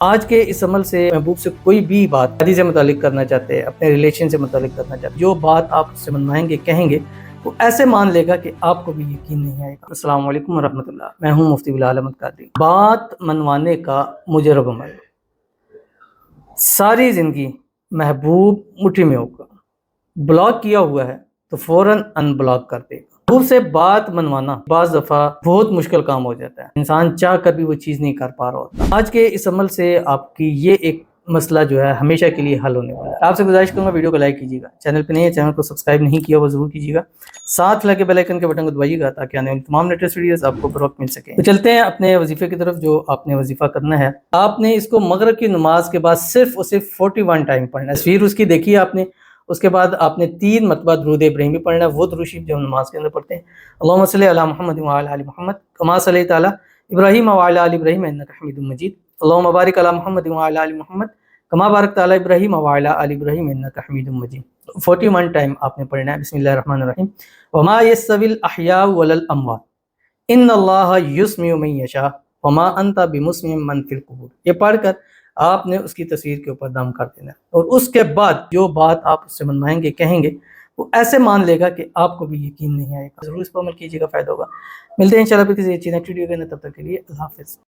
آج کے اس عمل سے محبوب سے کوئی بھی بات شادی سے متعلق کرنا چاہتے ہیں، اپنے ریلیشن سے متعلق کرنا چاہتے ہیں، جو بات آپ اس سے منوائیں گے کہیں گے وہ ایسے مان لے گا کہ آپ کو بھی یقین نہیں آئے گا۔ السلام علیکم ورحمۃ اللہ، میں ہوں مفتی بلال احمد قادری۔ بات منوانے کا مجرب عمل، ساری زندگی محبوب مٹھی میں ہوگا، بلاک کیا ہوا ہے تو فوراً ان بلاک کر دے گا۔ محبوب سے بات منوانا بعض دفعہ بہت مشکل کام ہو جاتا ہے، انسان چاہ کر بھی وہ چیز نہیں کر پا رہا ہوتا۔ آج کے اس عمل سے آپ کی یہ ایک مسئلہ جو ہے ہمیشہ کے لیے حل ہونے والا ہے۔ آپ سے گزارش کروں گا ویڈیو کو لائک کیجیے گا، چینل پہ نہیں ہے چینل کو سبسکرائب نہیں کیا وہ ضرور کیجیے گا، ساتھ لگے بیل آئیکن کے بٹن کو دبائیے گا تاکہ آنے والی تمام لیٹسٹ ویڈیوز آپ کو بر وقت مل سکیں۔ تو چلتے ہیں اپنے وظیفے کی طرف۔ جو آپ نے وظیفہ کرنا ہے، آپ نے اس کو مغرب کی نماز کے بعد صرف اور صرف 41 ٹائم پڑھنا ہے۔ تصویر اس کی دیکھی آپ نے، اس کے بعد آپ نے 3 مرتبہ درود ابراہیمی پڑھنا ہے، وہ درود شریف جو ہم نماز کے اندر پڑھتے ہیں، اللہم صلی علی محمد وعلی آل محمد کما صلیت علی ابراہیم وعلی آل ابراہیم انک حمید مجید، اللہم بارک علی محمد وعلی آل محمد کما بارکت علی ابراہیم وعلی آل ابراہیم انک حمید مجید۔ 41 ٹائم آپ نے پڑھنا ہے۔ بسم اللہ الرحمن الرحیم، وما یستوی الاحیاء ولا الاموات ان اللہ یسمع من یشاء وما انت بمسمع من فی القبور۔ یہ پڑھ کر آپ نے اس کی تصویر کے اوپر دم کر دینا ہے، اور اس کے بعد جو بات آپ اس سے منوائیں گے کہیں گے وہ ایسے مان لے گا کہ آپ کو بھی یقین نہیں آئے گا۔ ضرور اس پر عمل کیجیے گا، فائدہ ہوگا۔ ملتے ہیں انشاءاللہ پھر کسی اچھی نیکسٹ ویڈیو کے اندر، تب تک کے لیے اللہ حافظ۔